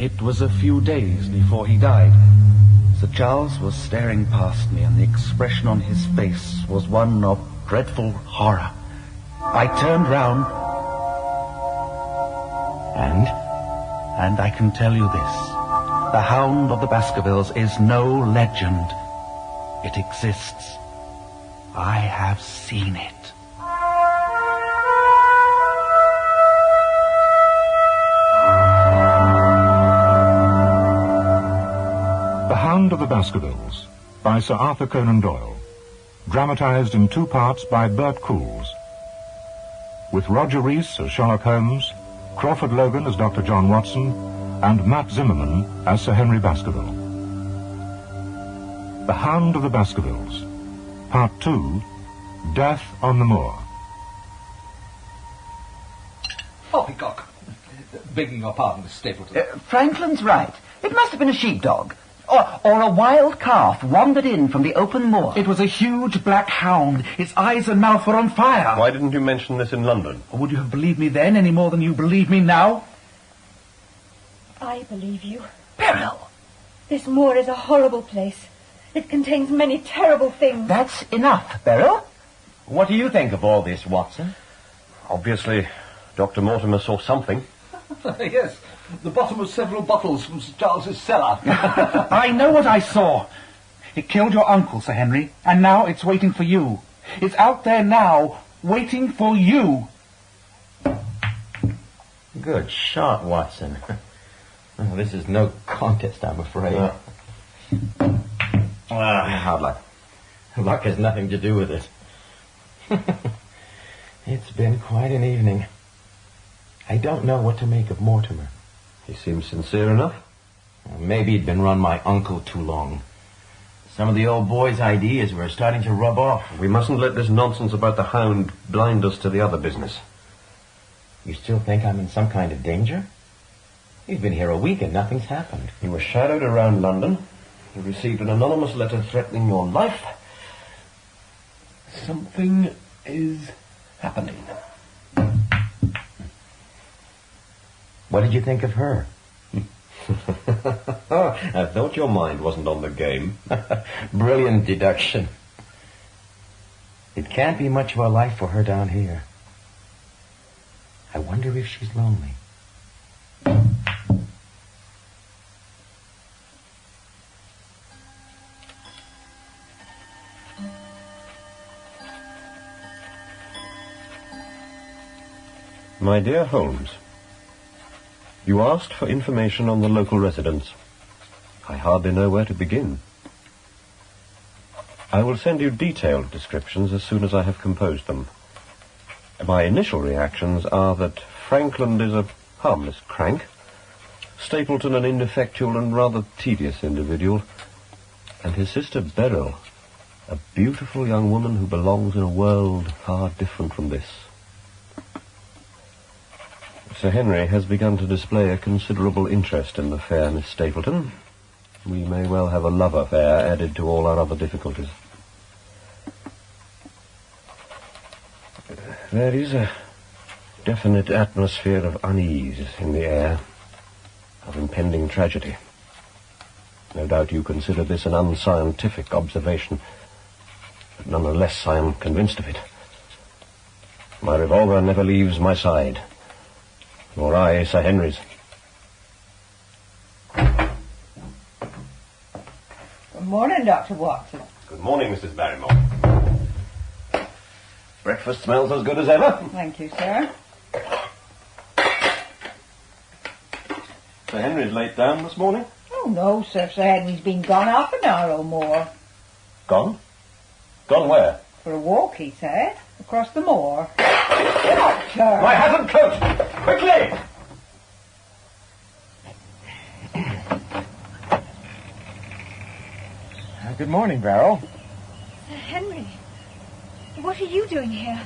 It was a few days before he died. Sir Charles was staring past me, and the expression on his face was one of dreadful horror. I turned round, and I can tell you this. The Hound of the Baskervilles is no legend. It exists. I have seen it. The Hound of the Baskervilles, by Sir Arthur Conan Doyle, dramatized in 2 parts by Bert Coules, with Roger Rees as Sherlock Holmes, Crawford Logan as Dr. John Watson, and Matt Zimmerman as Sir Henry Baskerville. The Hound of the Baskervilles, Part 2, Death on the Moor. Poppycock. Begging your pardon, Mr. Stapleton. Franklin's right. It must have been a sheepdog. Or a wild calf wandered in from the open moor. It was a huge black hound. Its eyes and mouth were on fire. Why didn't you mention this in London? Or would you have believed me then any more than you believe me now? I believe you. Beryl! This moor is a horrible place. It contains many terrible things. That's enough, Beryl. What do you think of all this, Watson? Obviously, Dr. Mortimer saw something. Yes, the bottom of several bottles from Sir Charles's cellar. I know what I saw. It killed your uncle, Sir Henry, and now it's waiting for you. It's out there now, waiting for you. Good shot, Watson. Well, this is no contest, I'm afraid. Hard luck. Luck has nothing to do with it. It's been quite an evening. I don't know what to make of Mortimer. He seems sincere enough. Maybe he'd been run my uncle too long. Some of the old boy's ideas were starting to rub off. We mustn't let this nonsense about the Hound blind us to the other business. You still think I'm in some kind of danger? You've been here a week and nothing's happened. You were shadowed around London. You received an anonymous letter threatening your life. Something is happening. What did you think of her? I thought your mind wasn't on the game. Brilliant deduction. It can't be much of a life for her down here. I wonder if she's lonely. My dear Holmes, you asked for information on the local residents. I hardly know where to begin. I will send you detailed descriptions as soon as I have composed them. My initial reactions are that Frankland is a harmless crank, Stapleton an ineffectual and rather tedious individual, and his sister Beryl, a beautiful young woman who belongs in a world far different from this. Sir Henry has begun to display a considerable interest in the fair Miss Stapleton. We may well have a love affair added to all our other difficulties. There is a definite atmosphere of unease in the air, of impending tragedy. No doubt you consider this an unscientific observation, but nonetheless I am convinced of it. My revolver never leaves my side, nor I, Sir Henry's. Good morning, Dr. Watson. Good morning, Mrs. Barrymore. Breakfast smells as good as ever. Thank you, sir. Sir Henry's late down this morning. Oh, no, sir. Sir Henry's been gone half an hour or more. Gone? Gone where? For a walk, he said. Across the moor. Doctor! My hat and coat! Quickly! Good morning, Beryl. Sir Henry, what are you doing here?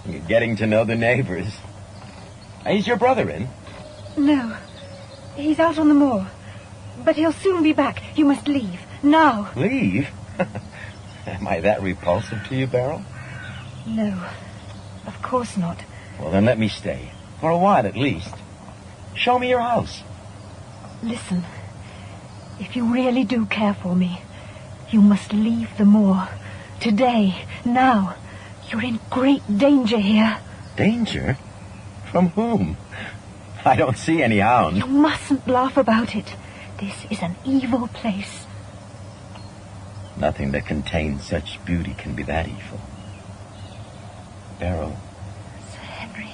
You're getting to know the neighbors. Is your brother in? No, he's out on the moor. But he'll soon be back. You must leave, now. Leave? Am I that repulsive to you, Beryl? No, of course not. Well, then let me stay. For a while, at least. Show me your house. Listen, if you really do care for me, you must leave the moor. Today, now. You're in great danger here. Danger? From whom? I don't see any hound. You mustn't laugh about it. This is an evil place. Nothing that contains such beauty can be that evil. Beryl. Sir Henry.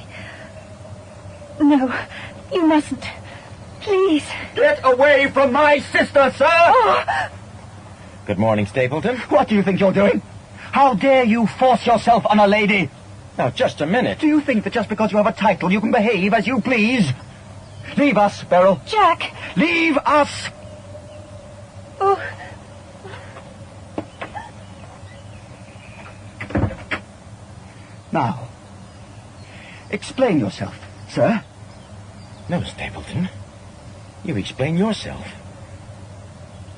No, you mustn't. Please. Get away from my sister, sir! Oh. Good morning, Stapleton. What do you think you're doing? How dare you force yourself on a lady? Now, just a minute. Do you think that just because you have a title you can behave as you please? Leave us, Beryl. Jack. Leave us! Oh. Now, explain yourself, sir. No, Stapleton. You explain yourself.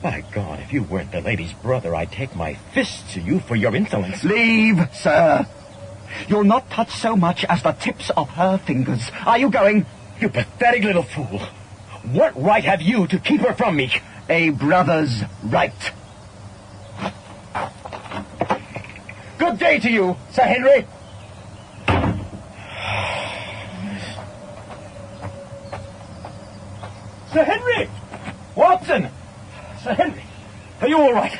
By God, if you weren't the lady's brother, I'd take my fists to you for your insolence. Leave, sir. You'll not touch so much as the tips of her fingers. Are you going? You pathetic little fool. What right have you to keep her from me? A brother's right. Good day to you, Sir Henry. Sir Henry! Watson! Sir Henry, are you all right?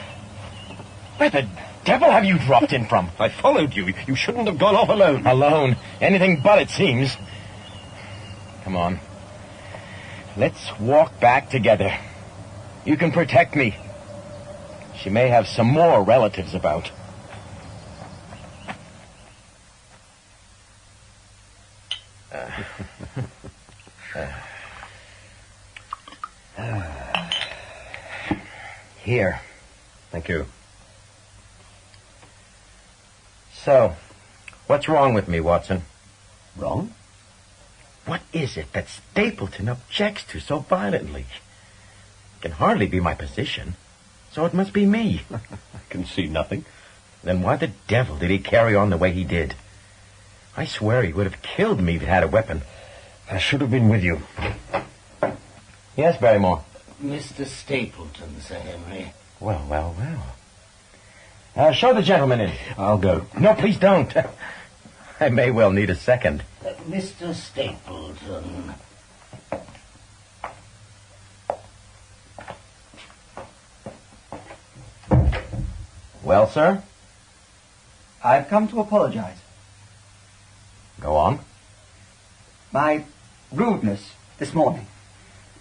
Where the devil have you dropped in from? I followed you. You shouldn't have gone off alone. Alone? Anything but, it seems. Come on. Let's walk back together. You can protect me. She may have some more relatives about. Here. Thank you. So, what's wrong with me, Watson? Wrong? What is it that Stapleton objects to so violently? It can hardly be my position, so it must be me. I can see nothing. Then why the devil did he carry on the way he did? I swear he would have killed me if he had a weapon. I should have been with you. Yes, Barrymore. Mr. Stapleton, Sir Henry. Well, well, well. Show the gentleman in. I'll go. No, please don't. I may well need a second. Mr. Stapleton. Well, sir? I've come to apologize. Go on. My rudeness this morning.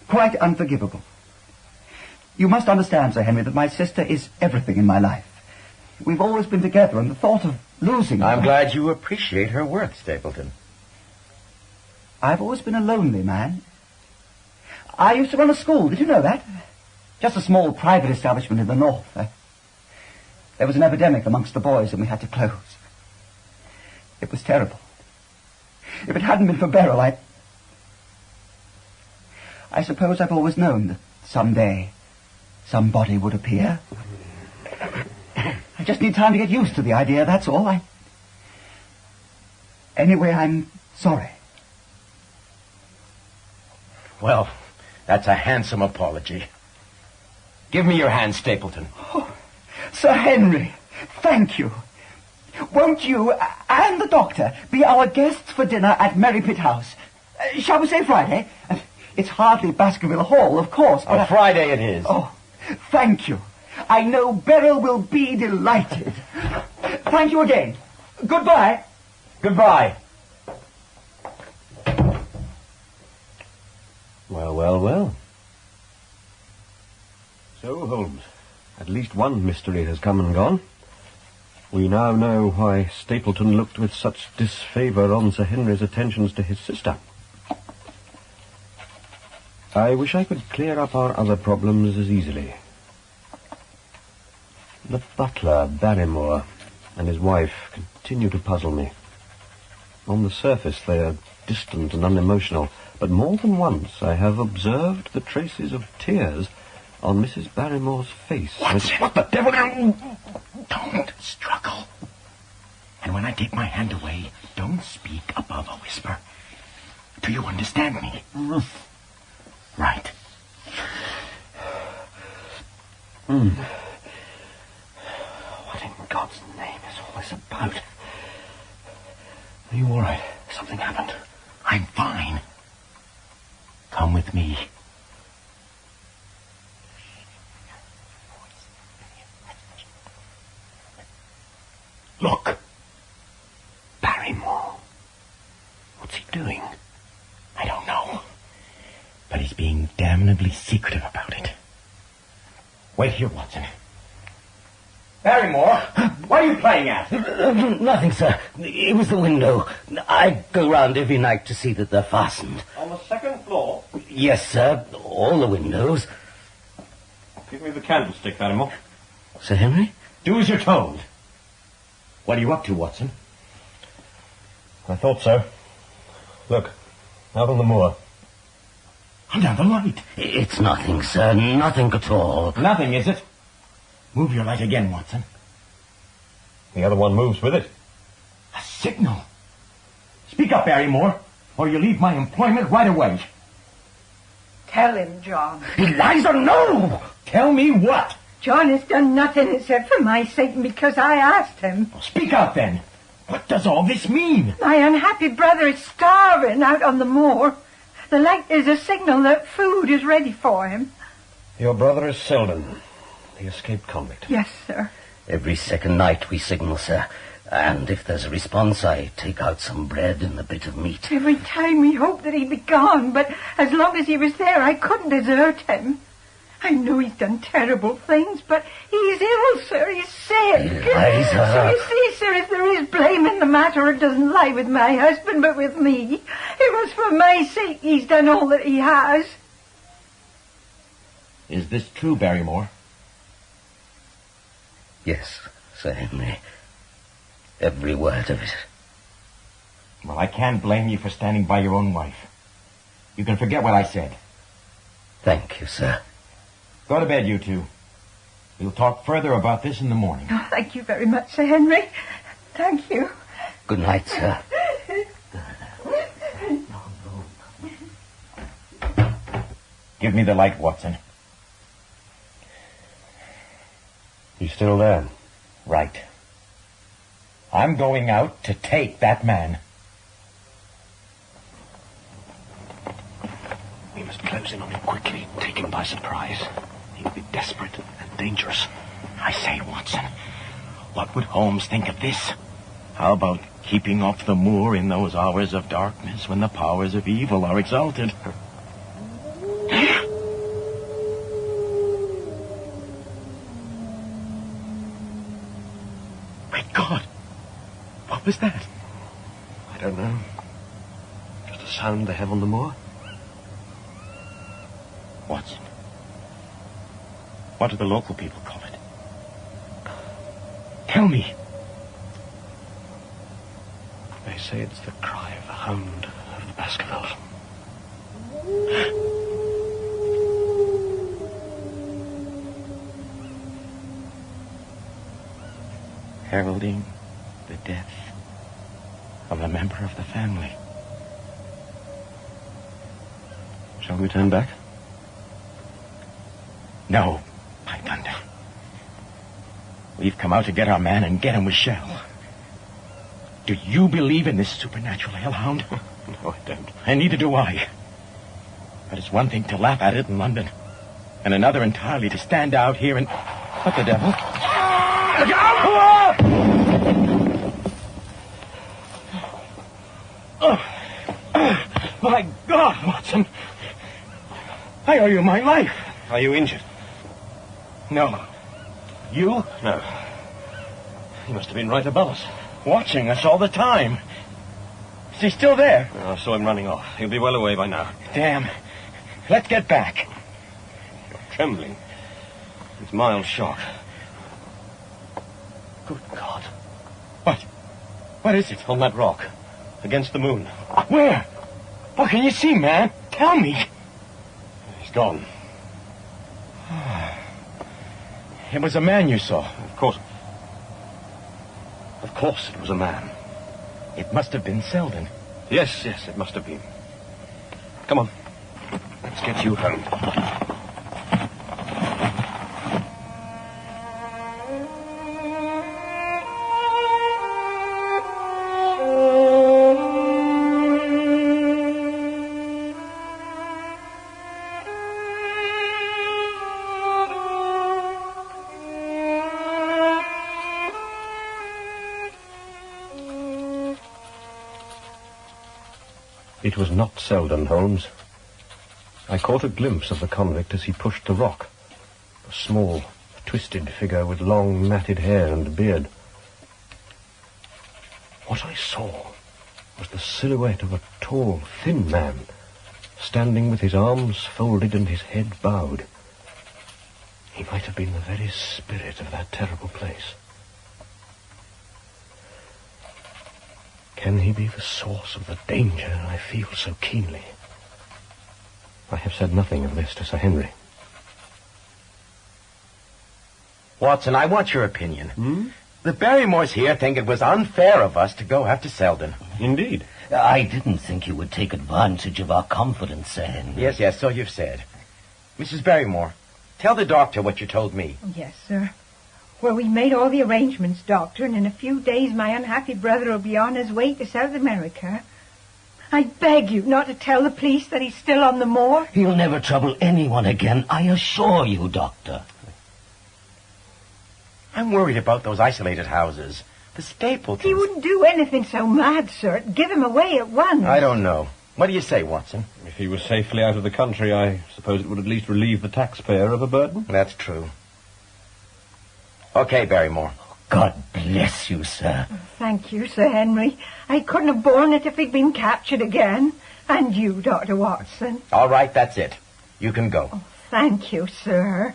Quite unforgivable. You must understand, Sir Henry, that my sister is everything in my life. We've always been together, and the thought of losing her... I'm glad you appreciate her worth, Stapleton. I've always been a lonely man. I used to run a school, did you know that? Just a small private establishment in the north. There was an epidemic amongst the boys, and we had to close. It was terrible. If it hadn't been for Beryl, I suppose I've always known that someday somebody would appear. I just need time to get used to the idea, that's all. Anyway, I'm sorry. Well, that's a handsome apology. Give me your hand, Stapleton. Oh, Sir Henry, thank you. Won't you and the doctor be our guests for dinner at Merrypit House? Shall we say Friday? It's hardly Baskerville Hall, of course, but... Friday it is. Oh, thank you. I know Beryl will be delighted. Thank you again. Goodbye. Goodbye. Well, well, well. So, Holmes, at least one mystery has come and gone. We now know why Stapleton looked with such disfavour on Sir Henry's attentions to his sister. I wish I could clear up our other problems as easily. The butler, Barrymore, and his wife continue to puzzle me. On the surface they are distant and unemotional, but more than once I have observed the traces of tears on Mrs. Barrymore's face. What the devil? Don't struggle. And when I take my hand away, don't speak above a whisper. Do you understand me? Right. What in God's name is all this about? Are you all right? Something happened. I'm fine. Come with me. Look. Barrymore. What's he doing? I don't know. But he's being damnably secretive about it. Wait here, Watson. Barrymore, what are you playing at? Nothing, sir. It was the window. I go round every night to see that they're fastened. On the second floor? Yes, sir. All the windows. Give me the candlestick, Barrymore. Sir Henry? Do as you're told. What are you up to, Watson? I thought so. Look, out on the moor. Under the light. It's nothing, sir. Nothing at all. Nothing, is it? Move your light again, Watson. The other one moves with it. A signal. Speak up, Barrymore, or you leave my employment right away. Tell him, John. Eliza, no! Tell me what? John has done nothing except for my sake and because I asked him. Well, speak out, then. What does all this mean? My unhappy brother is starving out on the moor. The light is a signal that food is ready for him. Your brother is Selden, the escaped convict. Yes, sir. Every second night we signal, sir. And if there's a response, I take out some bread and a bit of meat. Every time we hoped that he'd be gone, but as long as he was there, I couldn't desert him. I know he's done terrible things, but he's ill, sir. He's sick. Eliza. So you see, sir, if there is blame in the matter, it doesn't lie with my husband, but with me. It was for my sake he's done all that he has. Is this true, Barrymore? Yes, Sir Henry. Every word of it. Well, I can't blame you for standing by your own wife. You can forget what I said. Thank you, sir. Go to bed, you two. We'll talk further about this in the morning. Oh, thank you very much, Sir Henry. Thank you. Good night, sir. Give me the light, Watson. You still there? Right. I'm going out to take that man. We must close in on him quickly, take him by surprise. He will be desperate and dangerous. I say, Watson, what would Holmes think of this? How about keeping off the moor in those hours of darkness when the powers of evil are exalted? My God! What was that? I don't know. Just a sound they have on the moor. Watson, what do the local people call it? Tell me. They say it's the cry of the Hound of the Baskervilles. Heralding the death of a member of the family. Shall we turn back? No, by thunder. We've come out to get our man and get him we shall. Do you believe in this supernatural hellhound? No, I don't. And neither do I. But it's one thing to laugh at it in London, and another entirely to stand out here and... What the devil? Look out! My God, Watson. I owe you my life. Are you injured? No. You? No. He must have been right above us. Watching us all the time. Is he still there? I saw him running off. He'll be well away by now. Damn. Let's get back. You're trembling. It's mild shock. Good God. What? What is it? On that rock. Against the moon. Where? What can you see, man? Tell me. He's gone. It was a man you saw. Of course. Of course it was a man. It must have been Selden. Yes, it must have been. Come on. Let's get you home. It was not Selden, Holmes. I caught a glimpse of the convict as he pushed the rock. A small, twisted figure with long, matted hair and beard. What I saw was the silhouette of a tall, thin man, standing with his arms folded and his head bowed. He might have been the very spirit of that terrible place. Can he be the source of the danger I feel so keenly? I have said nothing of this to Sir Henry. Watson, I want your opinion. The Barrymores here think it was unfair of us to go after Selden. Indeed. I didn't think you would take advantage of our confidence, Sir Henry. Yes, so you've said. Mrs. Barrymore, tell the doctor what you told me. Yes, sir. Well, we made all the arrangements, Doctor, and in a few days my unhappy brother will be on his way to South America. I beg you not to tell the police that he's still on the moor. He'll never trouble anyone again, I assure you, Doctor. I'm worried about those isolated houses. The Stapletons. He wouldn't do anything so mad, sir. Give him away at once. I don't know. What do you say, Watson? If he was safely out of the country, I suppose it would at least relieve the taxpayer of a burden. That's true. Okay, Barrymore. God bless you, sir. Thank you, Sir Henry. I couldn't have borne it if he'd been captured again. And you, Dr. Watson. All right, that's it. You can go. Oh, thank you, sir.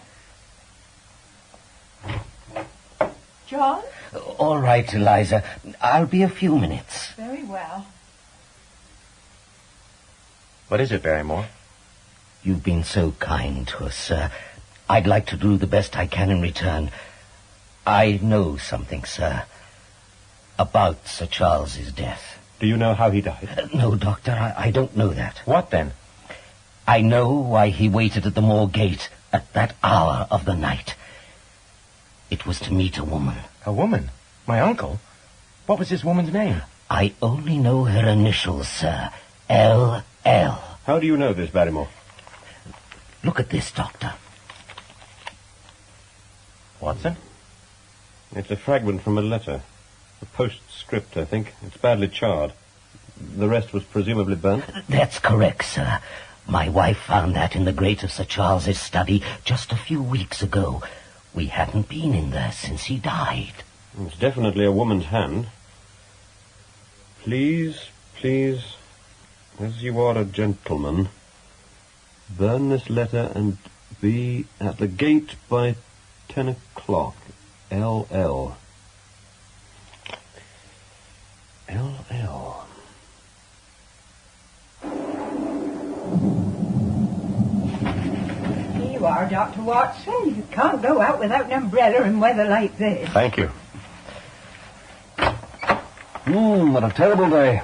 John? All right, Eliza. I'll be a few minutes. Very well. What is it, Barrymore? You've been so kind to us, sir. I'd like to do the best I can in return. I know something, sir, about Sir Charles's death. Do you know how he died? No, Doctor, I don't know that. What then? I know why he waited at the moor gate at that hour of the night. It was to meet a woman. A woman? My uncle? What was this woman's name? I only know her initials, sir. L.L. How do you know this, Barrymore? Look at this, Doctor. Watson? It's a fragment from a letter. A postscript, I think. It's badly charred. The rest was presumably burnt? That's correct, sir. My wife found that in the grate of Sir Charles's study just a few weeks ago. We hadn't been in there since he died. It's definitely a woman's hand. Please, as you are a gentleman, burn this letter and be at the gate by 10 o'clock. L.L. L.L. Here you are, Dr. Watson. You can't go out without an umbrella in weather like this. Thank you. What a terrible day.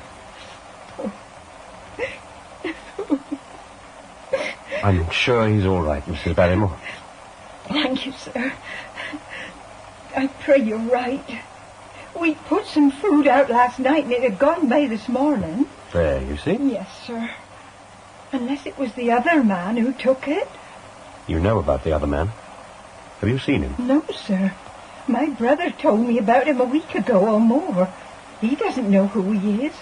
I'm sure he's all right, Mrs. Barrymore. Thank you, sir. I pray you're right. We put some food out last night and it had gone by this morning. There, you see? Yes, sir. Unless it was the other man who took it. You know about the other man. Have you seen him? No, sir. My brother told me about him a week ago or more. He doesn't know who he is.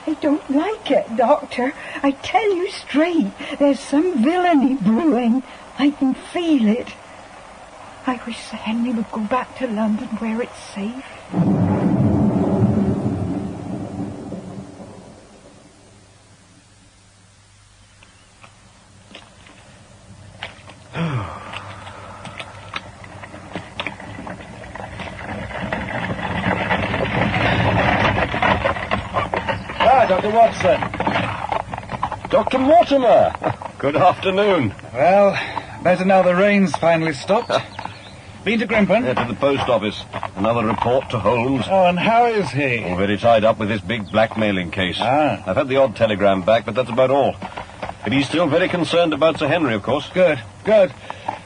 I don't like it, Doctor. I tell you straight, there's some villainy brewing. I can feel it. I wish Sir Henry would go back to London where it's safe. Dr. Watson. Dr. Mortimer! Good afternoon. Well, better now the rain's finally stopped. Been to Grimpen? To the post office. Another report to Holmes. Oh, and how is he? All very tied up with this big blackmailing case. Ah. I've had the odd telegram back, but that's about all. But he's still very concerned about Sir Henry, of course. Good.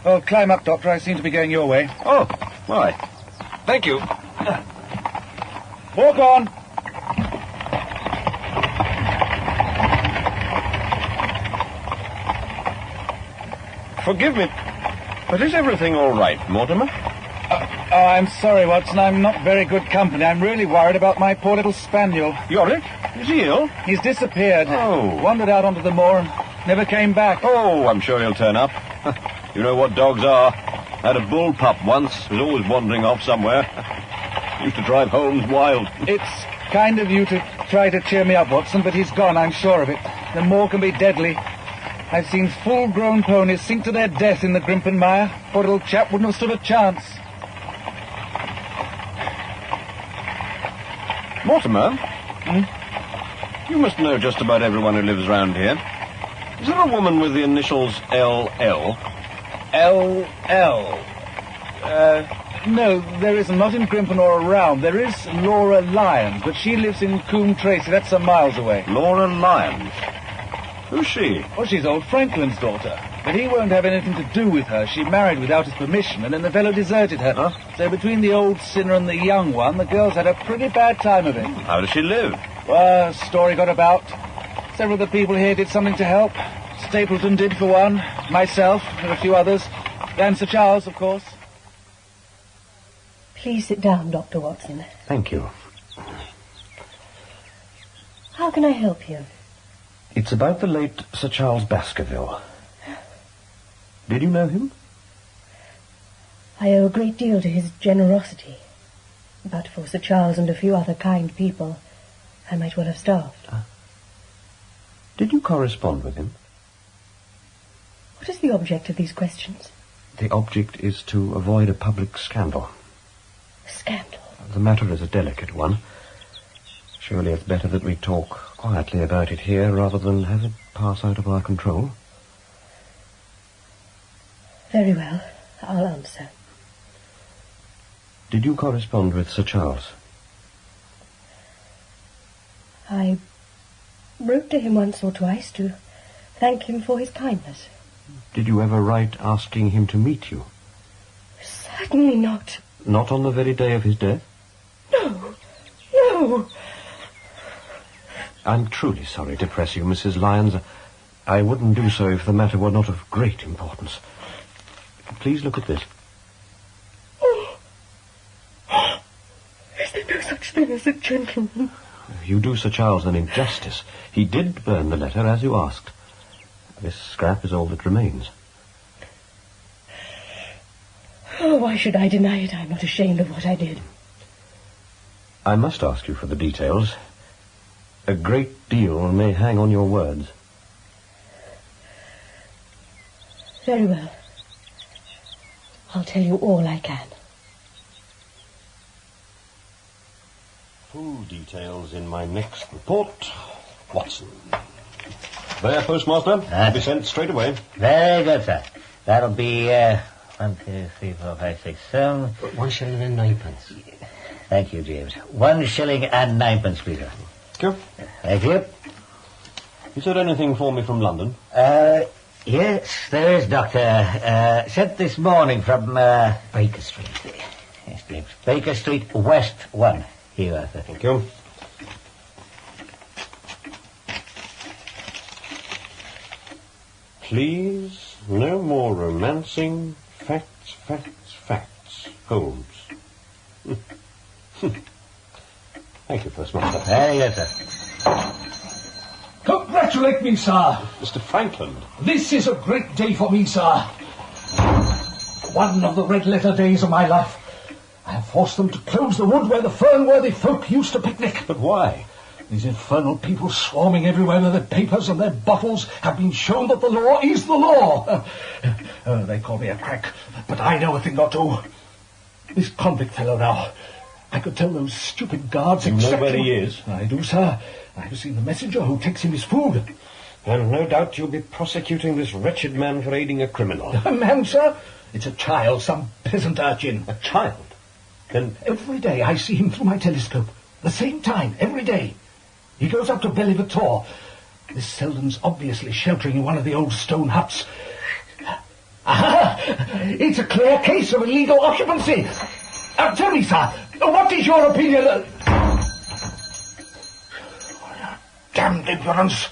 Well, climb up, Doctor. I seem to be going your way. Oh, why? Thank you. Walk on. Forgive me, but is everything all right, Mortimer? Oh, I'm sorry, Watson. I'm not very good company. I'm really worried about my poor little spaniel. Yorick? Is he ill? He's disappeared. Oh. Wandered out onto the moor and never came back. Oh, I'm sure he'll turn up. You know what dogs are. Had a bull pup once. Was always wandering off somewhere. Used to drive Holmes wild. It's kind of you to try to cheer me up, Watson, but he's gone, I'm sure of it. The moor can be deadly. I've seen full-grown ponies sink to their death in the Grimpen Mire. Poor little chap wouldn't have stood a chance. Mortimer? You must know just about everyone who lives round here. Is there a woman with the initials LL? L.L. No, there isn't. Not in Grimpen or around. There is Laura Lyons, but she lives in Coombe Tracy. That's some miles away. Laura Lyons? Who's she? Well, she's old Franklin's daughter. But he won't have anything to do with her. She married without his permission, and then the fellow deserted her. Huh? So between the old sinner and the young one, the girl's had a pretty bad time of it. How does she live? Well, a story got about. Several of the people here did something to help. Stapleton did, for one. Myself, and a few others. And Sir Charles, of course. Please sit down, Dr. Watson. Thank you. How can I help you? It's about the late Sir Charles Baskerville. Did you know him? I owe a great deal to his generosity. But for Sir Charles and a few other kind people, I might well have starved. Did you correspond with him? What is the object of these questions? The object is to avoid a public scandal. Scandal? The matter is a delicate one. Surely it's better that we talk quietly about it here rather than have it pass out of our control. Very well. I'll answer. Did you correspond with Sir Charles? I wrote to him once or twice to thank him for his kindness. Did you ever write asking him to meet you? Certainly not. Not on the very day of his death? No. No. I'm truly sorry to press you, Mrs. Lyons. I wouldn't do so if the matter were not of great importance. Please look at this. Oh. Is there no such thing as a gentleman? You do Sir Charles an injustice. He did burn the letter as you asked. This scrap is all that remains. Oh, why should I deny it? I'm not ashamed of what I did. I must ask you for the details. A great deal may hang on your words. Very well. I'll tell you all I can. Full details in my next report. Watson. There, postmaster. Will be sent straight away. Very good, sir. That'll be, 1, 2, 3, 4, 5, 6, 7... 1 shilling and 9pence. Thank you, James. 1 shilling and 9pence, please, sir. Thank you. Thank you. You said anything for me from London? Yes, there is, Doctor. Sent this morning from, Baker Street. Yes, James. Baker Street, West 1. Here you are, sir. Thank you. Please, no more romancing. Facts, facts, facts. Holmes. Thank you, Postmaster. Very good, sir. Congratulate me, sir. Mr. Franklin. This is a great day for me, sir. One of the red-letter days of my life. I have forced them to close the wood where the fern-worthy folk used to picnic. But why? These infernal people swarming everywhere with their papers and their bottles have been shown that the law is the law. They call me a crack, but I know a thing or two. This convict fellow now, I could tell those stupid guards You know where he is? I do, sir. I have seen the messenger who takes him his food. And no doubt you'll be prosecuting this wretched man for aiding a criminal. A man, sir? It's a child, some peasant urchin. A child? Then every day I see him through my telescope. The same time, every day. He goes up to Bellivator. This Selden's obviously sheltering in one of the old stone huts. Aha! It's a clear case of illegal occupancy. Tell me, sir, what is your opinion? Damned ignorance.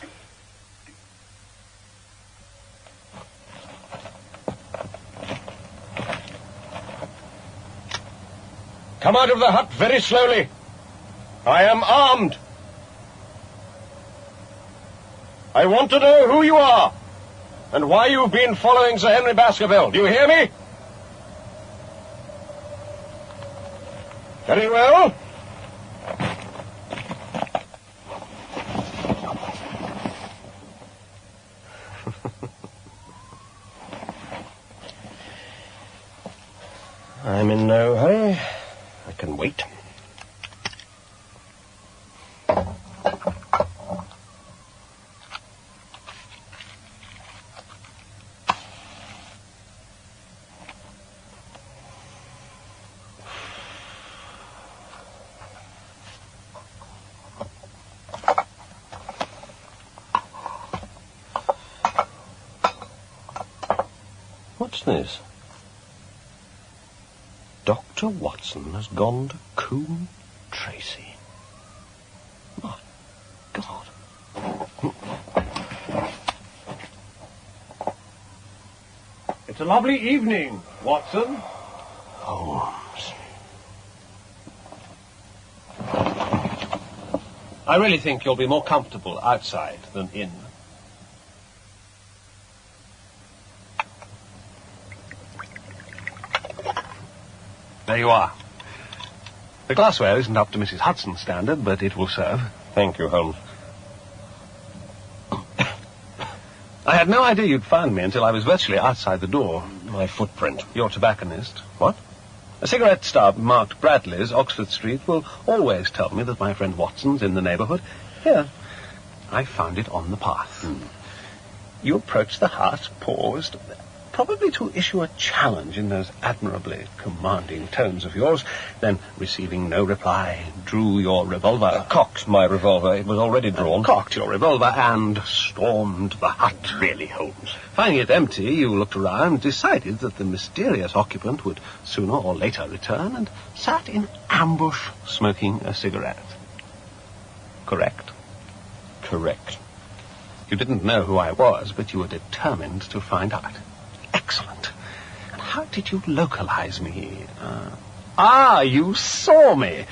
Come out of the hut very slowly. I am armed. I want to know who you are and why you've been following Sir Henry Baskerville. Do you hear me? Very well. I'm in no hurry. I can wait. What's this? Dr. Watson has gone to Coombe Tracy. My God. It's a lovely evening, Watson. Holmes. I really think you'll be more comfortable outside than in. There you are. The glassware isn't up to Mrs. Hudson's standard, but it will serve. Thank you, Holmes. I had no idea you'd found me until I was virtually outside the door. My footprint. Your tobacconist. What? A cigarette stub marked Bradley's, Oxford Street, will always tell me that my friend Watson's in the neighbourhood. Here, I found it on the path. You approached the hut, paused, probably to issue a challenge in those admirably commanding tones of yours, then, receiving no reply, drew your revolver. Cocked my revolver. It was already drawn. Cocked your revolver and stormed the hut. Really, Holmes? Finding it empty, you looked around, decided that the mysterious occupant would sooner or later return, and sat in ambush, smoking a cigarette. Correct? Correct. You didn't know who I was, but you were determined to find out. Excellent. And how did you localize me? You saw me.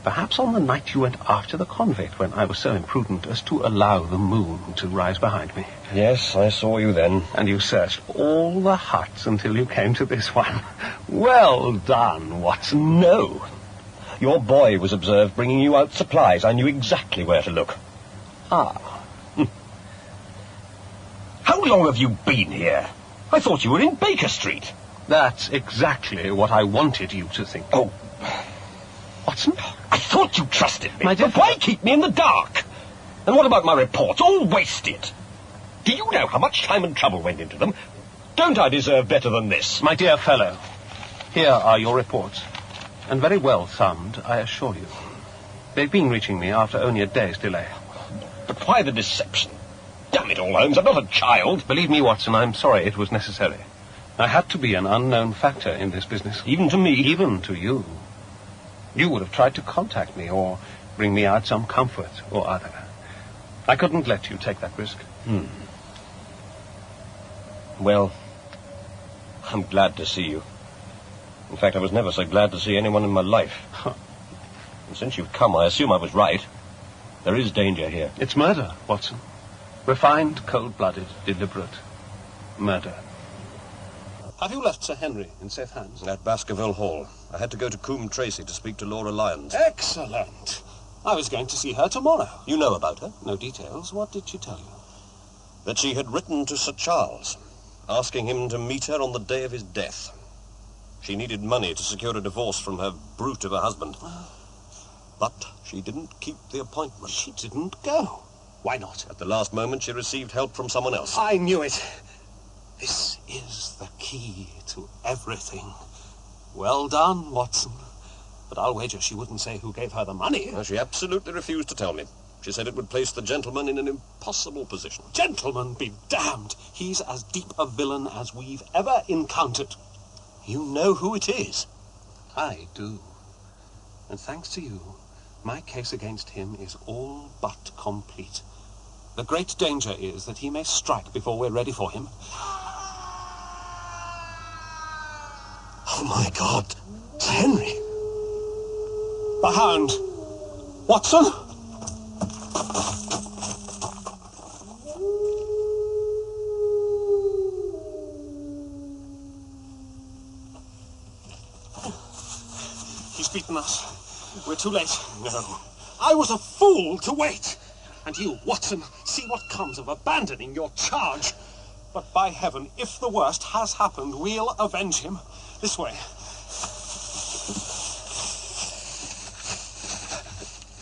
Perhaps on the night you went after the convict, when I was so imprudent as to allow the moon to rise behind me. Yes, I saw you then. And you searched all the huts until you came to this one. Well done, Watson. No. Your boy was observed bringing you out supplies. I knew exactly where to look. How long have you been here? I thought you were in Baker Street. That's exactly what I wanted you to think. Oh. Watson? I thought you trusted me. My dear, but why keep me in the dark? And what about my reports? All wasted. Do you know how much time and trouble went into them? Don't I deserve better than this? My dear fellow, here are your reports. And very well thumbed, I assure you. They've been reaching me after only a day's delay. But why the deception? Damn it all, Holmes, I'm not a child. Believe me, Watson, I'm sorry it was necessary. I had to be an unknown factor in this business. Even to me? Even to you. You would have tried to contact me or bring me out some comfort or other. I couldn't let you take that risk. Well, I'm glad to see you. In fact, I was never so glad to see anyone in my life. And since you've come, I assume I was right. There is danger here. It's murder, Watson. Refined, cold-blooded, deliberate murder. Have you left Sir Henry in safe hands? At Baskerville Hall. I had to go to Coombe Tracy to speak to Laura Lyons. Excellent. I was going to see her tomorrow. You know about her? No details. What did she tell you? That she had written to Sir Charles, asking him to meet her on the day of his death. She needed money to secure a divorce from her brute of a husband. But she didn't keep the appointment. She didn't go. Why not? At the last moment, she received help from someone else. I knew it. This is the key to everything. Well done, Watson. But I'll wager she wouldn't say who gave her the money. No, she absolutely refused to tell me. She said it would place the gentleman in an impossible position. Gentleman be damned. He's as deep a villain as we've ever encountered. You know who it is? I do. And thanks to you, my case against him is all but complete. The great danger is that he may strike before we're ready for him. Oh, my God. Henry. The Hound. Watson? He's beaten us. We're too late. No. I was a fool to wait. And you, Watson, see what comes of abandoning your charge. But by heaven, if the worst has happened, we'll avenge him. This way.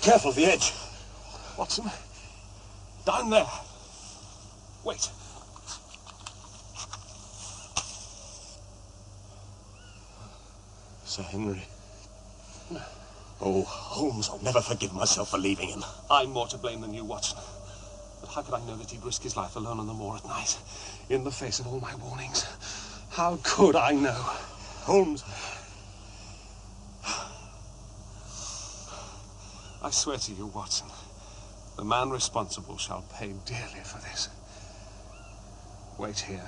Careful of the edge. Watson, down there. Wait. Sir Henry. Oh, Holmes, I'll never forgive myself for leaving him. I'm more to blame than you, Watson. But how could I know that he'd risk his life alone on the moor at night, in the face of all my warnings? How could I know? Holmes, I swear to you, Watson, the man responsible shall pay dearly for this. Wait here.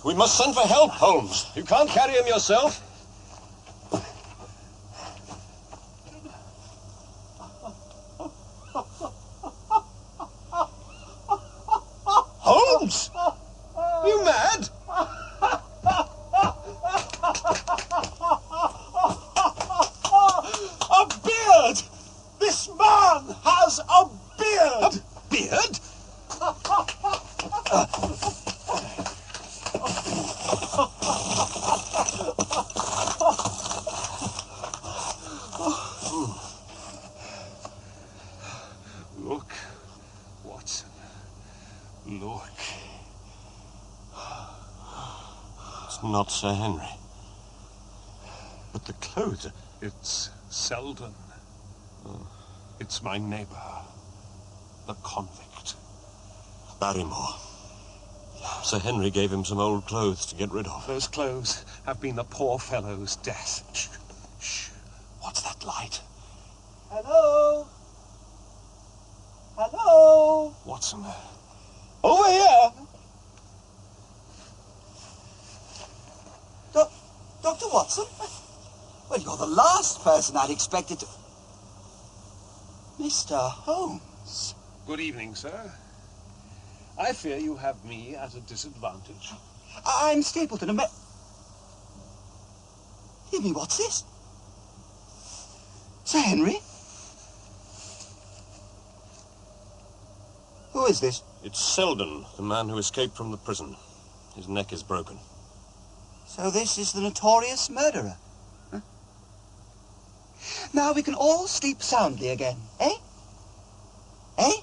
We must send for help, Holmes. You can't carry him yourself. Holmes! Are you mad? A beard! This man has a beard! A beard? Look, Watson. Look. It's not Sir Henry. But the clothes... It's Selden. It's my neighbour. The convict. Barrymore. Sir Henry gave him some old clothes to get rid of. Those clothes have been the poor fellow's death. Shh. Shh. What's that light? Hello? Hello? Watson. Over here! Dr. Watson? Well, you're the last person I'd expected to... Mr. Holmes. Good evening, sir. I fear you have me at a disadvantage. I'm Stapleton, Dear me, what's this? Sir Henry? Who is this? It's Selden, the man who escaped from the prison. His neck is broken. So this is the notorious murderer? Huh? Now we can all sleep soundly again, eh? Eh?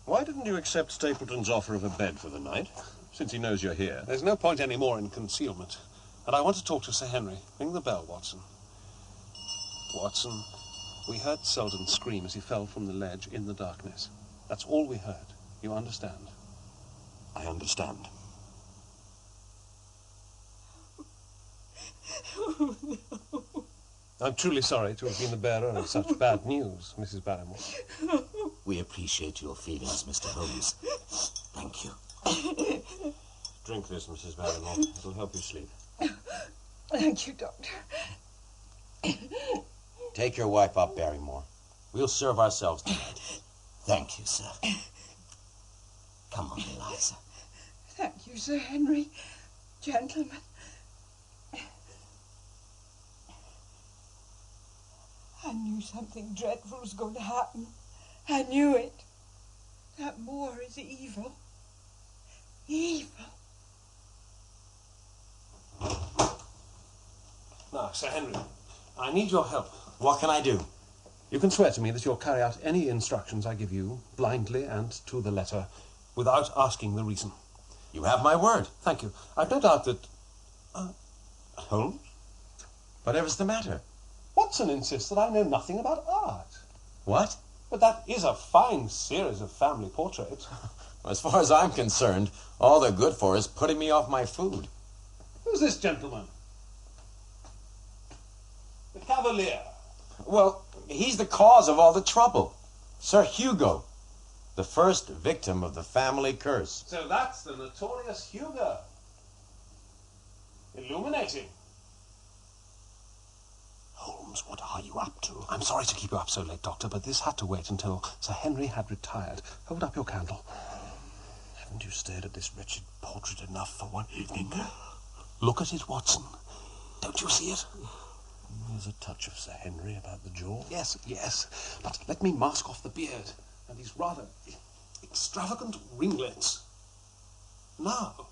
Why didn't you accept Stapleton's offer of a bed for the night, since he knows you're here? There's no point any more in concealment. And I want to talk to Sir Henry. Ring the bell, Watson. Watson, we heard Selden scream as he fell from the ledge in the darkness. That's all we heard. You understand? I understand. Oh, no. I'm truly sorry to have been the bearer of such bad news, Mrs. Barrymore. We appreciate your feelings, Mr. Holmes. Thank you. Drink this, Mrs. Barrymore. It'll help you sleep. Thank you, Doctor. Take your wife up, Barrymore. We'll serve ourselves tonight. Thank you, sir. Come on, Eliza. Thank you, Sir Henry. Gentlemen. I knew something dreadful was going to happen. I knew it. That moor is evil. Evil. Now, Sir Henry, I need your help. What can I do? You can swear to me that you'll carry out any instructions I give you, blindly and to the letter, without asking the reason. You have my word. Thank you. I've no doubt that... Holmes? Whatever's the matter? Watson insists that I know nothing about art. What? But that is a fine series of family portraits. As far as I'm concerned, all they're good for is putting me off my food. Who's this gentleman? The Cavalier. Well, he's the cause of all the trouble. Sir Hugo. The first victim of the family curse. So that's the notorious Hugo. Illuminating. Holmes, what are you up to? I'm sorry to keep you up so late, Doctor, but this had to wait until Sir Henry had retired. Hold up your candle. Haven't you stared at this wretched portrait enough for one evening? Look at it, Watson. Don't you see it? There's a touch of Sir Henry about the jaw. Yes, yes. But let me mask off the beard and these rather extravagant ringlets. Now,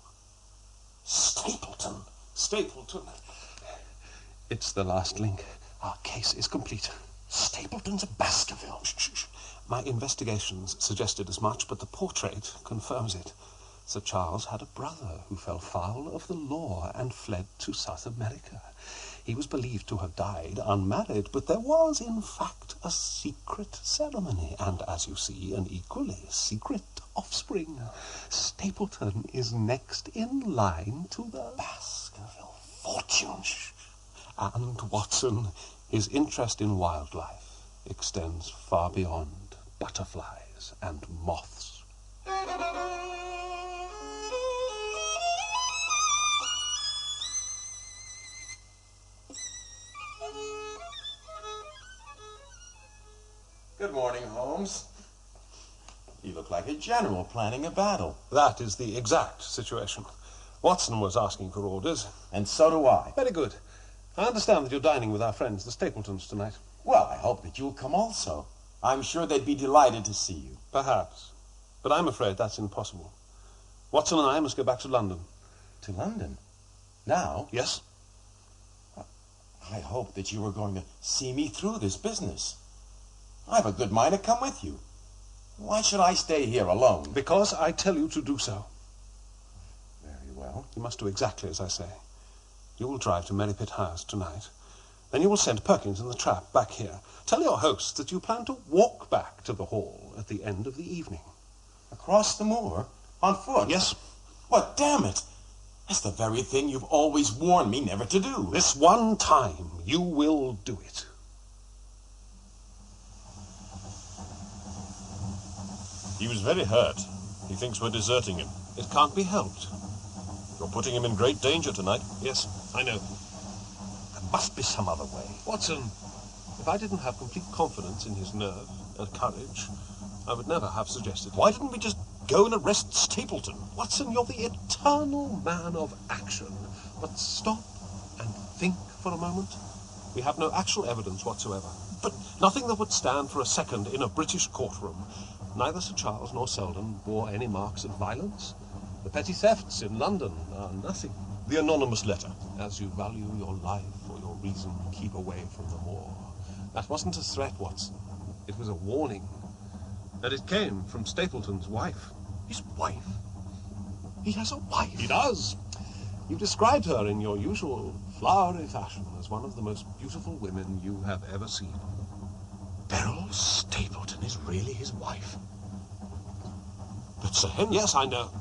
Stapleton. Stapleton. It's the last link. Our case is complete. Stapleton's a Baskerville. Shh, shh, shh. My investigations suggested as much, but the portrait confirms it. Sir Charles had a brother who fell foul of the law and fled to South America. He was believed to have died unmarried, but there was, in fact, a secret ceremony, and, as you see, an equally secret offspring. Stapleton is next in line to the Baskerville fortune. And, Watson, his interest in wildlife extends far beyond butterflies and moths. Good morning, Holmes. You look like a general planning a battle. That is the exact situation. Watson was asking for orders. And so do I. Very good. I understand that you're dining with our friends, the Stapletons, tonight. Well, I hope that you'll come also. I'm sure they'd be delighted to see you. Perhaps. But I'm afraid that's impossible. Watson and I must go back to London. To London? Now? Yes. I hoped that you were going to see me through this business. I have a good mind to come with you. Why should I stay here alone? Because I tell you to do so. Very well. You must do exactly as I say. You will drive to Merripit House tonight. Then you will send Perkins in the trap back here. Tell your host that you plan to walk back to the hall at the end of the evening. Across the moor? On foot? Yes. Well, damn it! That's the very thing you've always warned me never to do. This one time, you will do it. He was very hurt. He thinks we're deserting him. It can't be helped. You're putting him in great danger tonight. Yes, I know. There must be some other way. Watson, if I didn't have complete confidence in his nerve and courage, I would never have suggested it. Why didn't we just go and arrest Stapleton? Watson, you're the eternal man of action. But stop and think for a moment. We have no actual evidence whatsoever. But nothing that would stand for a second in a British courtroom. Neither Sir Charles nor Selden bore any marks of violence. The petty thefts in London are nothing. The anonymous letter. As you value your life or your reason, keep away from the moor. That wasn't a threat, Watson. It was a warning. And it came from Stapleton's wife. His wife? He has a wife? He does. You described her in your usual flowery fashion as one of the most beautiful women you have ever seen. Beryl Stapleton is really his wife. But Sir Henry... Yes, I know.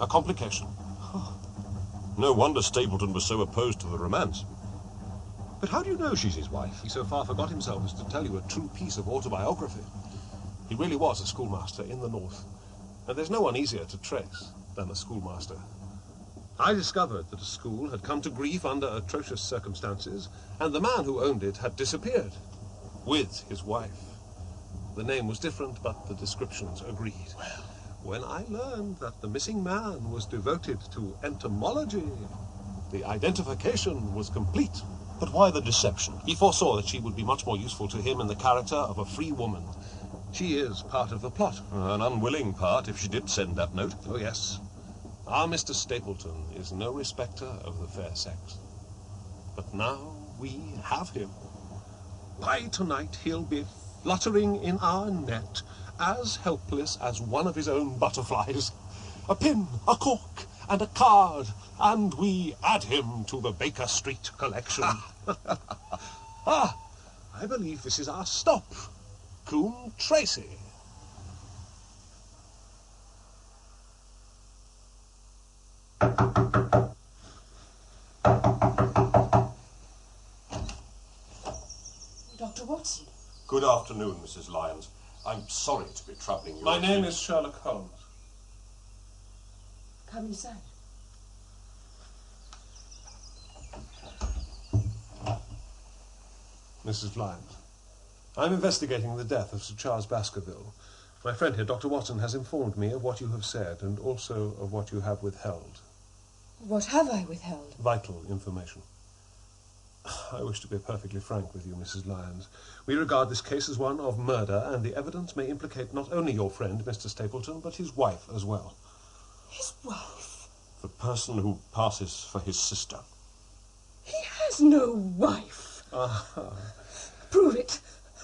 A complication. No wonder Stapleton was so opposed to the romance. But how do you know she's his wife? He so far forgot himself as to tell you a true piece of autobiography. He really was a schoolmaster in the north, and there's no one easier to trace than a schoolmaster. I discovered that a school had come to grief under atrocious circumstances, and the man who owned it had disappeared with his wife. The name was different, but the descriptions agreed. Well, when I learned that the missing man was devoted to entomology, the identification was complete. But why the deception? He foresaw that she would be much more useful to him in the character of a free woman. She is part of the plot. An unwilling part, if she did send that note. Oh, yes. Our Mr. Stapleton is no respecter of the fair sex. But now we have him. By tonight he'll be fluttering in our net, as helpless as one of his own butterflies. A pin, a cork, and a card, and we add him to the Baker Street collection. Ah, I believe this is our stop. Coombe Tracy. Dr. Watson. Good afternoon, Mrs. Lyons. I'm sorry to be troubling you. My name is Sherlock Holmes. Come inside. Mrs. Lyons, I'm investigating the death of Sir Charles Baskerville. My friend here, Dr. Watson, has informed me of what you have said and also of what you have withheld. What have I withheld? Vital information. I wish to be perfectly frank with you, Mrs. Lyons. We regard this case as one of murder, and the evidence may implicate not only your friend, Mr. Stapleton, but his wife as well. His wife? The person who passes for his sister. He has no wife. Prove it.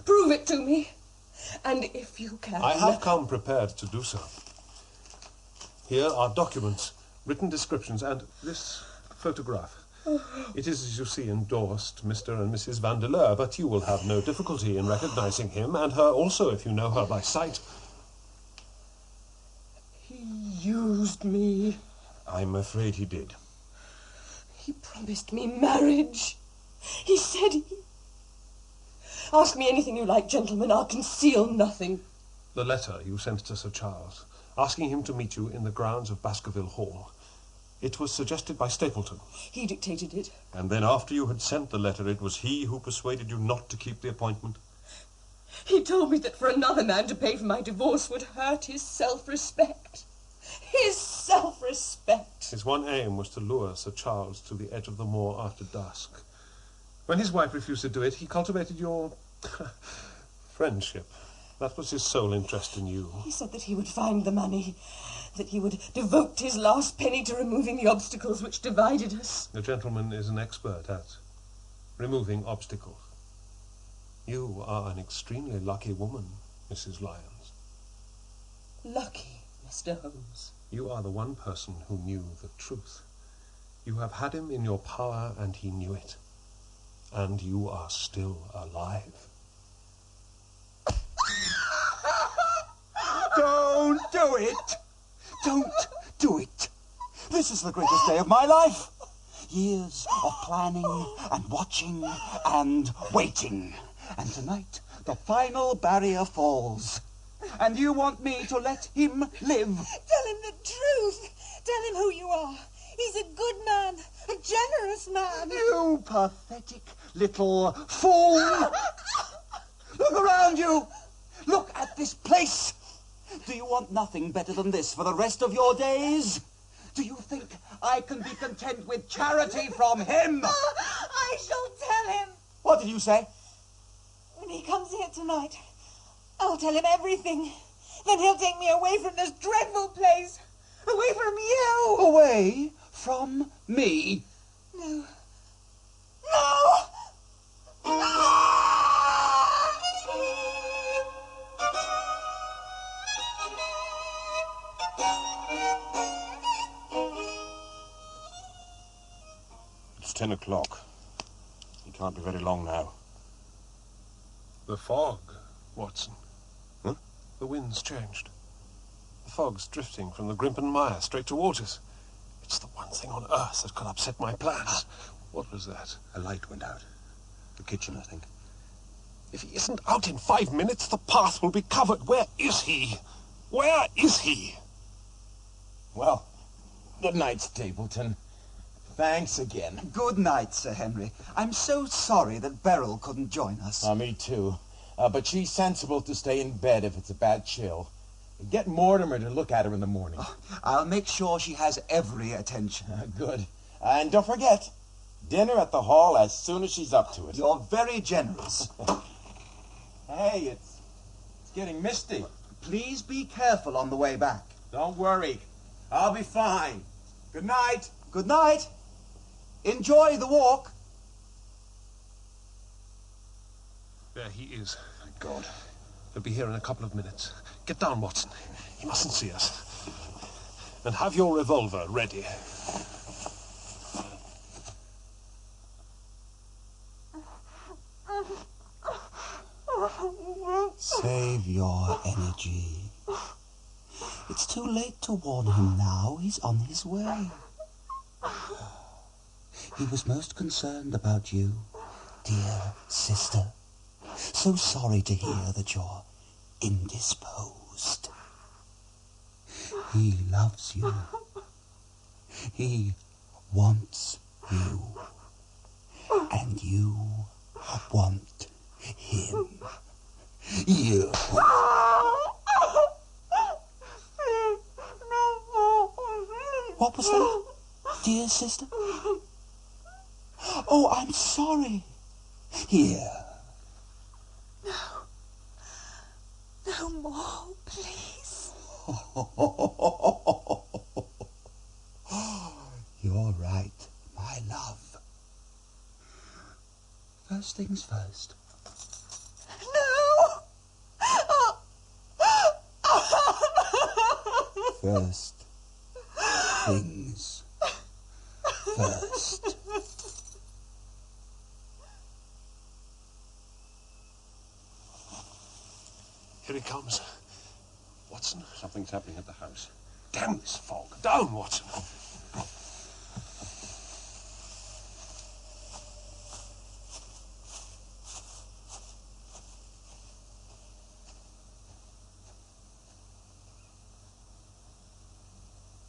Prove it to me. And if you can... I have come prepared to do so. Here are documents, written descriptions, and this photograph. It is, as you see, endorsed Mr. and Mrs. Vandeleur, but you will have no difficulty in recognizing him, and her also, if you know her by sight. He used me. I'm afraid he did. He promised me marriage. He said he... Ask me anything you like, gentlemen. I'll conceal nothing. The letter you sent to Sir Charles, asking him to meet you in the grounds of Baskerville Hall. It was suggested by Stapleton. He dictated it. And then after you had sent the letter, it was he who persuaded you not to keep the appointment? He told me that for another man to pay for my divorce would hurt his self-respect. His self-respect. His one aim was to lure Sir Charles to the edge of the moor after dusk. When his wife refused to do it, he cultivated your friendship. That was his sole interest in you. He said that he would find the money, that he would devote his last penny to removing the obstacles which divided us. The gentleman is an expert at removing obstacles. You are an extremely lucky woman, Mrs. Lyons. Lucky, Mr. Holmes. You are the one person who knew the truth. You have had him in your power, and he knew it. And you are still alive. Don't do it! Don't do it! This is the greatest day of my life. Years of planning and watching and waiting. And tonight, the final barrier falls. And you want me to let him live? Tell him the truth. Tell him who you are. He's a good man, a generous man. You pathetic little fool! Look around you! Look at this place! Do you want nothing better than this for the rest of your days? Do you think I can be content with charity from him? I shall tell him. What did you say? When he comes here tonight, I'll tell him everything. Then he'll take me away from this dreadful place. Away from you. Away from me? No. No! It's 10 o'clock. He can't be very long now. The fog, Watson. Huh? The wind's changed. The fog's drifting from the Grimpen Mire straight towards us. It's the one thing on earth that could upset my plans. What was that? A light went out. The kitchen, I think. If he isn't out in 5 minutes, the path will be covered. Where is he? Where is he? Well, good night, Stapleton. Thanks again. Good night, Sir Henry. I'm so sorry that Beryl couldn't join us. Me too. But she's sensible to stay in bed if it's a bad chill. Get Mortimer to look at her in the morning. Oh, I'll make sure she has every attention. Good. And don't forget, dinner at the hall as soon as she's up to it. You're very generous. Hey, it's getting misty. Please be careful on the way back. Don't worry. I'll be fine. Good night. Good night. Enjoy the walk. There he is. Thank God. He'll be here in a couple of minutes. Get down, Watson. He mustn't see us. And have your revolver ready. Save your energy. It's too late to warn him now. He's on his way. He was most concerned about you, dear sister. So sorry to hear that you're indisposed. He loves you. He wants you. And you want him. You. What was that, dear sister? Oh, I'm sorry. Here. No more, please. You're right, my love. First things first. No! First things first. Here he comes. Watson, something's happening at the house. Damn this fog. Down, Watson.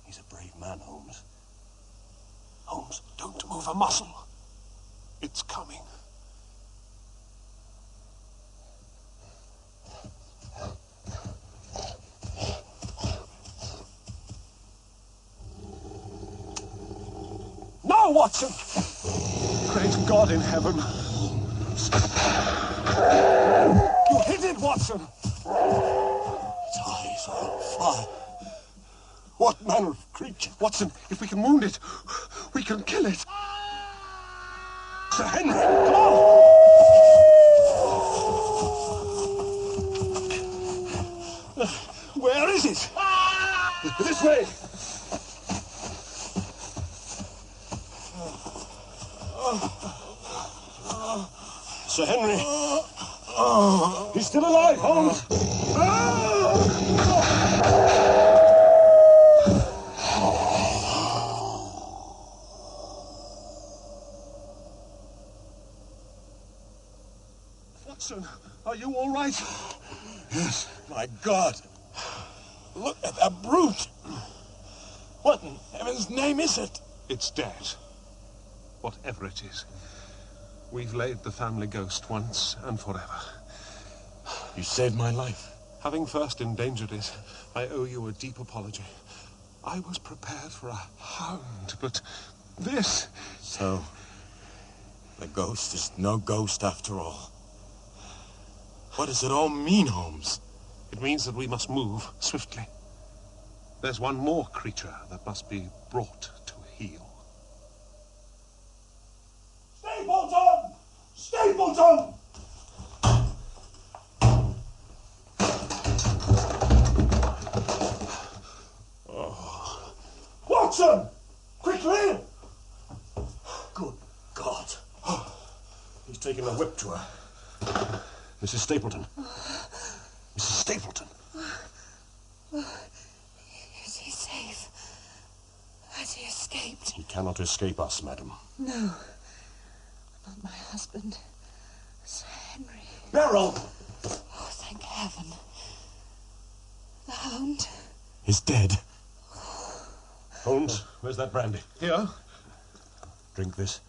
He's a brave man, Holmes. Holmes, don't move a muscle. It's coming. Now, Watson! Great God in heaven. You hit it, Watson! Its eyes are on fire. What manner of creature? Watson, if we can wound it, we can kill it. Sir Henry, come on! Where is it? This way! Sir Henry! He's still alive, Holmes! Watson, are you all right? Yes. My God! Look at that brute! What in heaven's name is it? It's dead. Whatever it is. We've laid the family ghost once and forever. You saved my life. Having first endangered it, I owe you a deep apology. I was prepared for a hound, but this... So, the ghost is no ghost after all. What does it all mean, Holmes? It means that we must move swiftly. There's one more creature that must be brought to heel. Stapleton! Stapleton! Oh. Watson! Quickly! Good God. He's taken a whip to her. Mrs. Stapleton. Mrs. Stapleton. Is he safe? Has he escaped? He cannot escape us, madam. No. Not my husband. Sir Henry. Beryl! Oh, thank heaven. The Hound? Is dead. Holmes, where's that brandy? Here. Drink this.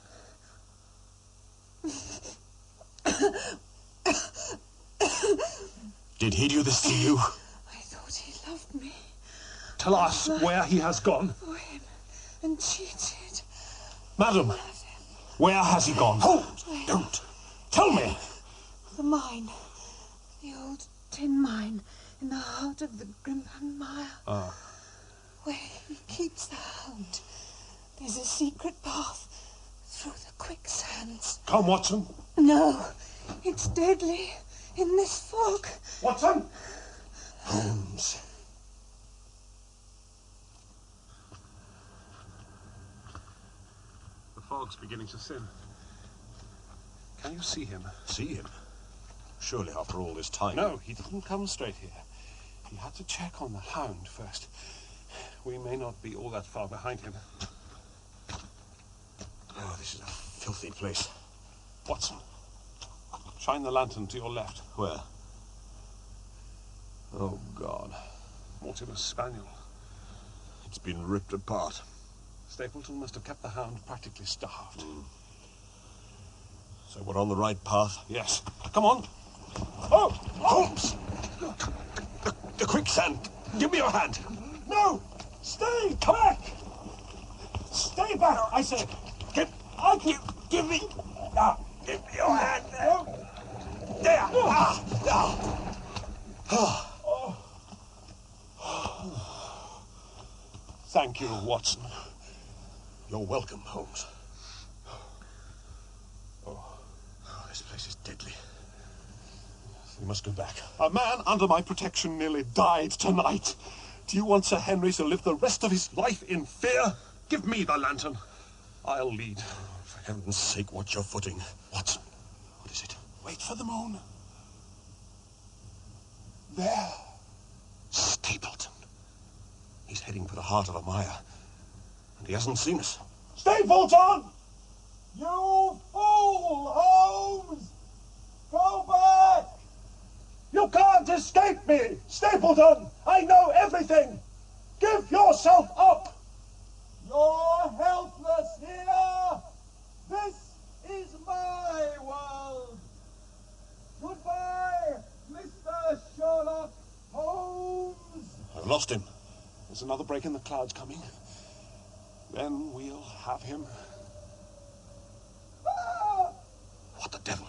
Did he do this to you? I thought he loved me. Tell us where he has gone. For him. And cheated. Madam, where has he gone? Holmes, don't. Tell me. The mine. The old tin mine in the heart of the Grimpen Mire. Ah. Where he keeps the Hound. There's a secret path through the quicksands. Come, Watson. No, it's deadly in this fog. Watson! Holmes. The fog's beginning to thin. Can you see him? See him? Surely after all this time. No, he didn't come straight here. He had to check on the Hound first. We may not be all that far behind him. Oh, this is a filthy place. Watson, shine the lantern to your left. Where? Oh, God. Mortimer's spaniel. It's been ripped apart. Stapleton must have kept the hound practically starved. So we're on the right path? Yes. Come on. Oh, Holmes! The quicksand. Give me your hand. No! Stay back! Stay back, I said. Give me. Give me your hand. There. Thank you, Watson. You're welcome, Holmes. Oh, this place is deadly. We must go back. A man under my protection nearly died tonight. Do you want Sir Henry to live the rest of his life in fear? Give me the lantern. I'll lead. For heaven's sake, watch your footing. Watson, what is it? Wait for the moon. There. Stapleton. He's heading for the heart of a mire. And he hasn't seen us. Stapleton! You fool, Holmes! Go back! You can't escape me! Stapleton! I know everything! Give yourself up! You're helpless here! This is my world! Goodbye, Mr. Sherlock Holmes! I've lost him. There's another break in the clouds coming. Then we'll have him. Ah! What the devil?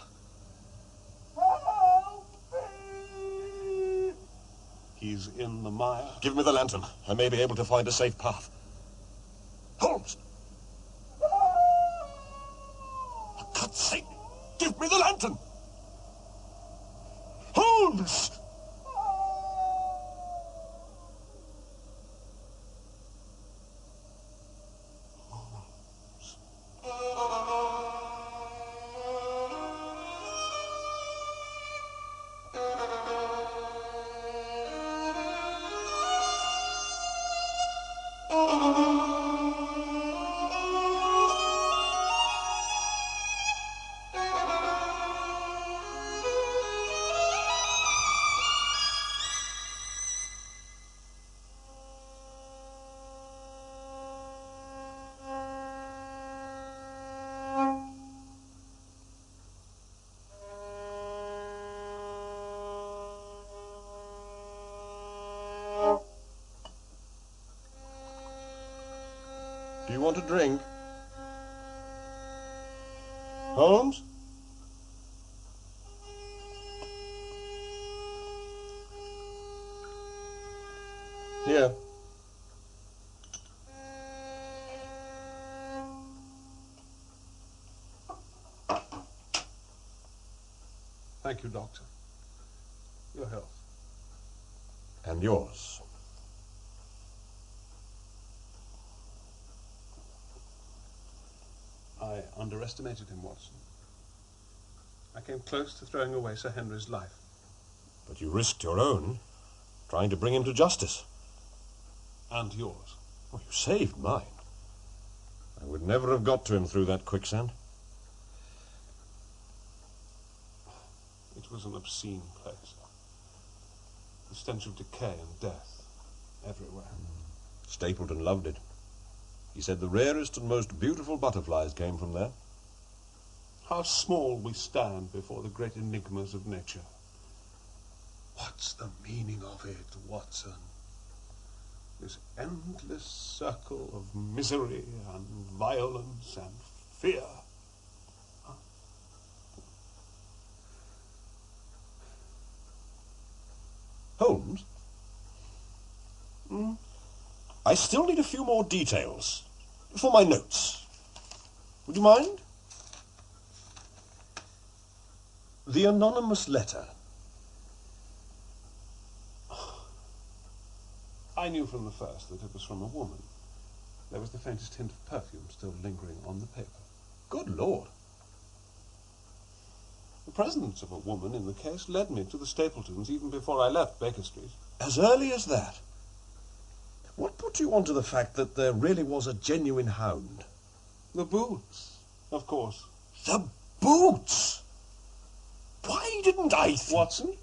Help me! He's in the mire. Give me the lantern. I may be able to find a safe path. Holmes! For God's sake, give me the lantern! Holmes! Do you want a drink? Holmes? Here. Thank you, Doctor. Your health. And yours. I underestimated him, Watson. I came close to throwing away Sir Henry's life. But you risked your own, trying to bring him to justice. And yours. Oh, you saved mine. I would never have got to him through that quicksand. It was an obscene place. The stench of decay and death everywhere. Stapleton loved it. He said the rarest and most beautiful butterflies came from there. How small we stand before the great enigmas of nature. What's the meaning of it, Watson? This endless circle of misery and violence and fear. Huh? Holmes? I still need a few more details for my notes. Would you mind? The anonymous letter. I knew from the first that it was from a woman. There was the faintest hint of perfume still lingering on the paper. Good Lord. The presence of a woman in the case led me to the Stapletons even before I left Baker Street. As early as that? What put you onto the fact that there really was a genuine hound? The boots, of course. The boots? Why didn't I Watson?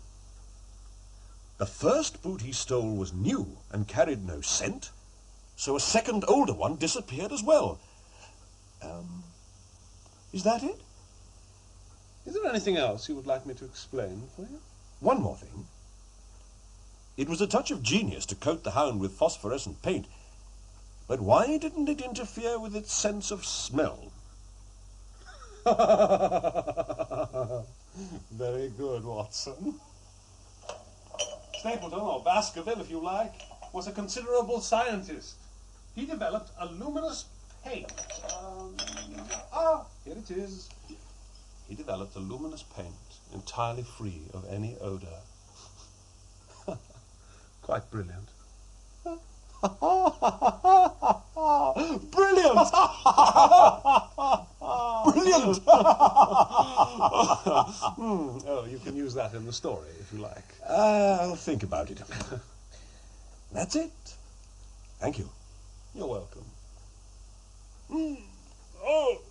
The first boot he stole was new and carried no scent, so a second older one disappeared as well. Is that it? Is there anything else you would like me to explain for you? One more thing. It was a touch of genius to coat the Hound with phosphorescent paint, but why didn't it interfere with its sense of smell? Very good, Watson. Stapleton, or Baskerville if you like, was a considerable scientist. He developed a luminous paint. Here it is. He developed a luminous paint entirely free of any odor. Quite brilliant. Brilliant! Brilliant! Oh, you can use that in the story if you like. I'll think about it. That's it. Thank you. You're welcome. Oh.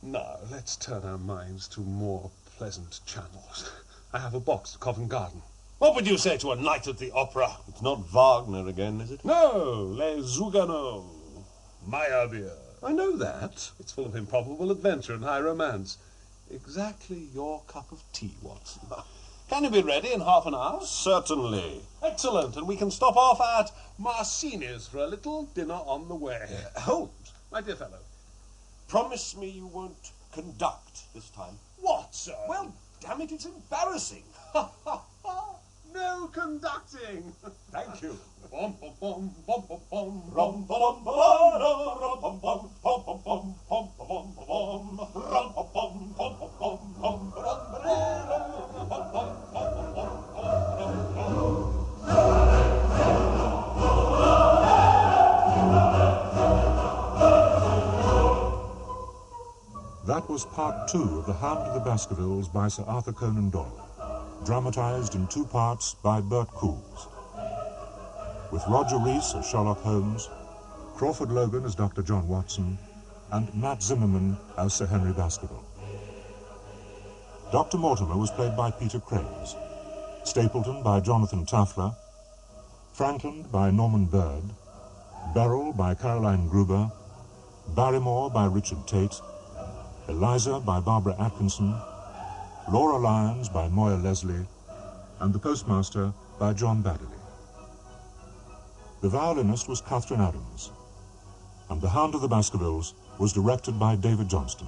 Now, let's turn our minds to more pleasant channels. I have a box at Covent Garden. What would you say to a night at the opera? It's not Wagner again, is it? No, Les Zouganots. Meyerbeer. I know that. It's full of improbable adventure and high romance. Exactly your cup of tea, Watson. Can you be ready in half an hour? Certainly. Excellent, and we can stop off at Marcini's for a little dinner on the way. Holmes, my dear fellow. Promise me you won't conduct this time. What, sir? Well, damn it, it's embarrassing. No conducting. Thank you. Bum, bum, bum, bum, bum, bum. Rum, bum, bum, bum, bum, bum, bum, bum, bum, bum, bum, rum, bum, bum, bum, bum, That was part 2 of The Hound of the Baskervilles by Sir Arthur Conan Doyle, dramatised in 2 parts by Bert Coules, with Roger Rees as Sherlock Holmes, Crawford Logan as Dr. John Watson, and Matt Zimmerman as Sir Henry Baskerville. Dr. Mortimer was played by Peter Craze, Stapleton by Jonathan Taffler, Franklin by Norman Bird, Beryl by Caroline Gruber, Barrymore by Richard Tate, Eliza by Barbara Atkinson, Laura Lyons by Moya Leslie, and the Postmaster by John Baddeley. The violinist was Catherine Adams, and The Hound of the Baskervilles was directed by David Johnston.